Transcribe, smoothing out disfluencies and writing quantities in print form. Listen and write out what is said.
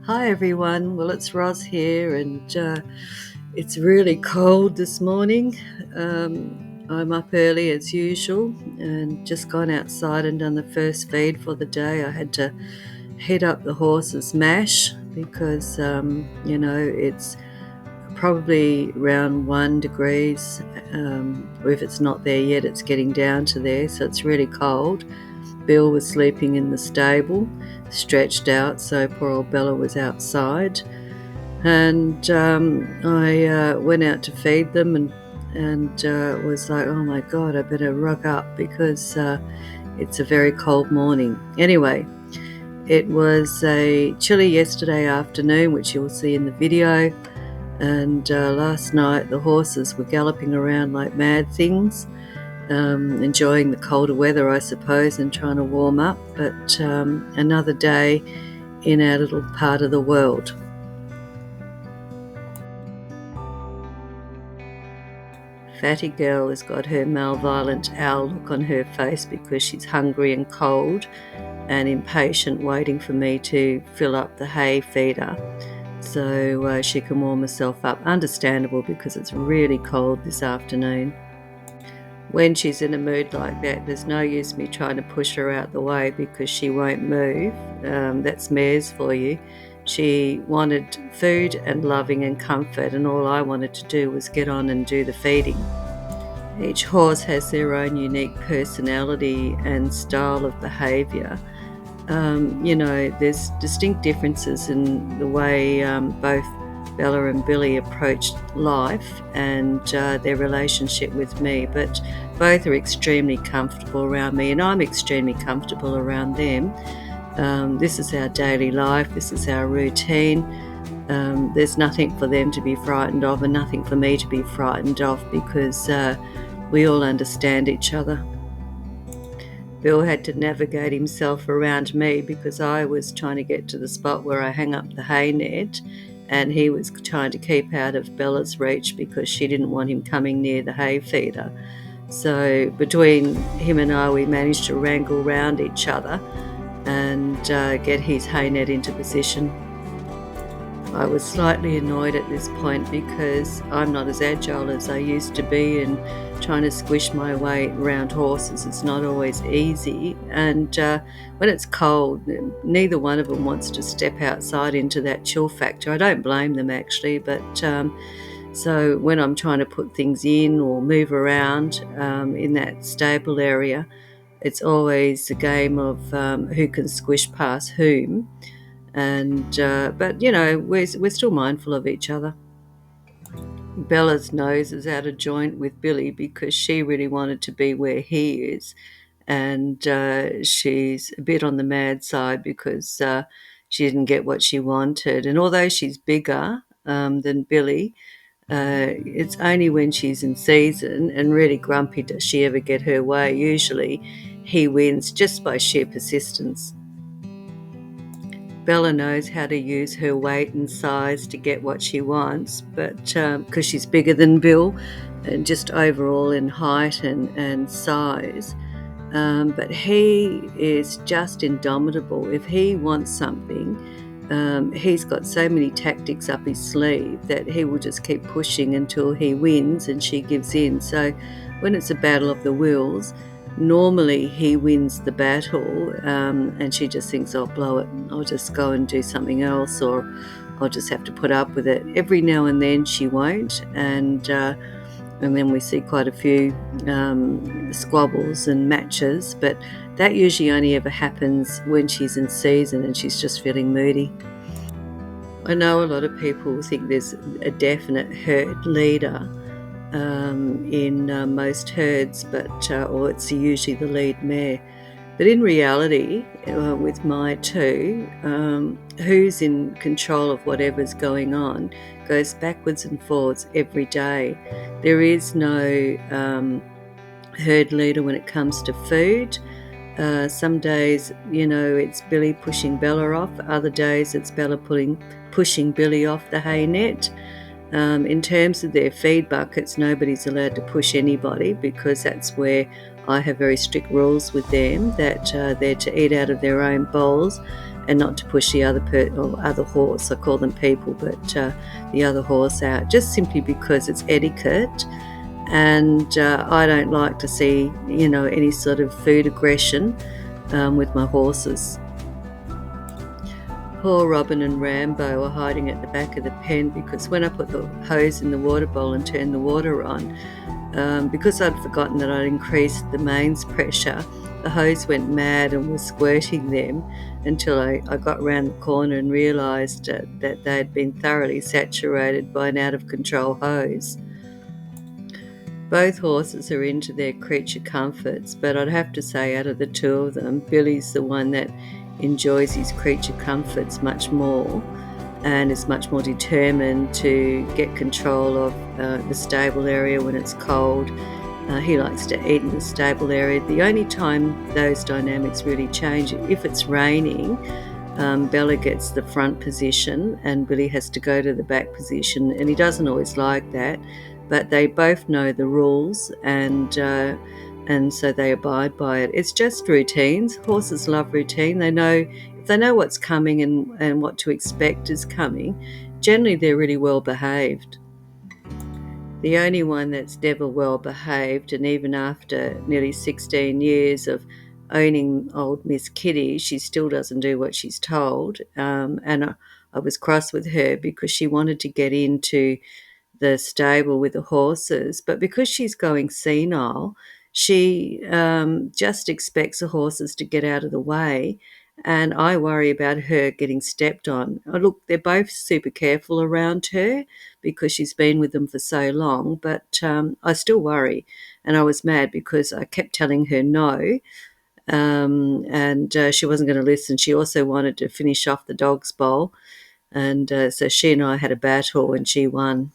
Hi everyone. Well, it's Roz here, and it's really cold this morning. I'm up early as usual and just gone outside and done the first feed for the day. I had to heat up the horses' mash because, it's probably around 1 degrees, or if it's not there yet, it's getting down to there, so it's really cold. Bill was sleeping in the stable, stretched out, so poor old Bella was outside. And I went out to feed them and was like, oh my God, I better rug up because it's a very cold morning. Anyway, it was a chilly yesterday afternoon, which you'll see in the video. And last night the horses were galloping around like mad things, enjoying the colder weather, I suppose, and trying to warm up. But another day in our little part of the world. Fatty girl has got her malevolent owl look on her face because she's hungry and cold and impatient, waiting for me to fill up the hay feeder so she can warm herself up. Understandable, because it's really cold this afternoon. When she's in a mood like that, there's no use me trying to push her out the way because she won't move. That's mares for you. She wanted food and loving and comfort, and all I wanted to do was get on and do the feeding. Each horse has their own unique personality and style of behaviour. There's distinct differences in the way both Bella and Billy approached life and their relationship with me, but both are extremely comfortable around me, and I'm extremely comfortable around them. This is our daily life, this is our routine. There's nothing for them to be frightened of and nothing for me to be frightened of because we all understand each other. Bill had to navigate himself around me because I was trying to get to the spot where I hang up the hay net, and he was trying to keep out of Bella's reach because she didn't want him coming near the hay feeder. So between him and I, we managed to wrangle round each other and get his hay net into position. I was slightly annoyed at this point because I'm not as agile as I used to be, and trying to squish my way around horses is not always easy. And when it's cold, neither one of them wants to step outside into that chill factor. I don't blame them, actually, but so when I'm trying to put things in or move around in that stable area, it's always a game of who can squish past whom. And but we're still mindful of each other. Bella's nose is out of joint with Billy because she really wanted to be where he is, and she's a bit on the mad side because she didn't get what she wanted. And although she's bigger than Billy, it's only when she's in season and really grumpy does she ever get her way. Usually he wins just by sheer persistence. Bella knows how to use her weight and size to get what she wants, but because she's bigger than Bill, and just overall in height and size. But he is just indomitable. If he wants something, he's got so many tactics up his sleeve that he will just keep pushing until he wins and she gives in. So when it's a battle of the wills, normally he wins the battle, and she just thinks, oh, blow it, I'll just go and do something else, or I'll just have to put up with it. Every now and then she won't, and then we see quite a few squabbles and matches, but that usually only ever happens when she's in season and she's just feeling moody. I know a lot of people think there's a definite herd leader in most herds, or it's usually the lead mare. But in reality, with my two, who's in control of whatever's going on goes backwards and forwards every day. There is no herd leader when it comes to food. Some days, it's Billy pushing Bella off. Other days, it's Bella pushing Billy off the hay net. In terms of their feed buckets, nobody's allowed to push anybody because that's where I have very strict rules with them that they're to eat out of their own bowls, and not to push the other horse. I call them people, but the other horse out, just simply because it's etiquette. And I don't like to see, any sort of food aggression with my horses. Poor Robin and Rambo are hiding at the back of the pen because when I put the hose in the water bowl and turned the water on, because I'd forgotten that I'd increased the mains pressure, the hose went mad and was squirting them until I got round the corner and realised that they had been thoroughly saturated by an out-of-control hose. Both horses are into their creature comforts, but I'd have to say out of the two of them, Billy's the one that enjoys his creature comforts much more and is much more determined to get control of the stable area when it's cold. He likes to eat in the stable area. The only time those dynamics really change, if it's raining, Bella gets the front position and Billy has to go to the back position, and he doesn't always like that, but they both know the rules, and so they abide by it. It's just routines. Horses love routine. They know, if they know what's coming and what to expect is coming, generally they're really well behaved. The only one that's never well behaved, and even after nearly 16 years of owning old Miss Kitty, she still doesn't do what she's told. And I was cross with her because she wanted to get into the stable with the horses, but because she's going senile, she just expects the horses to get out of the way, and I worry about her getting stepped on. Oh, look, they're both super careful around her because she's been with them for so long, but I still worry, and I was mad because I kept telling her no, and she wasn't going to listen. She also wanted to finish off the dog's bowl, and so she and I had a battle, and she won.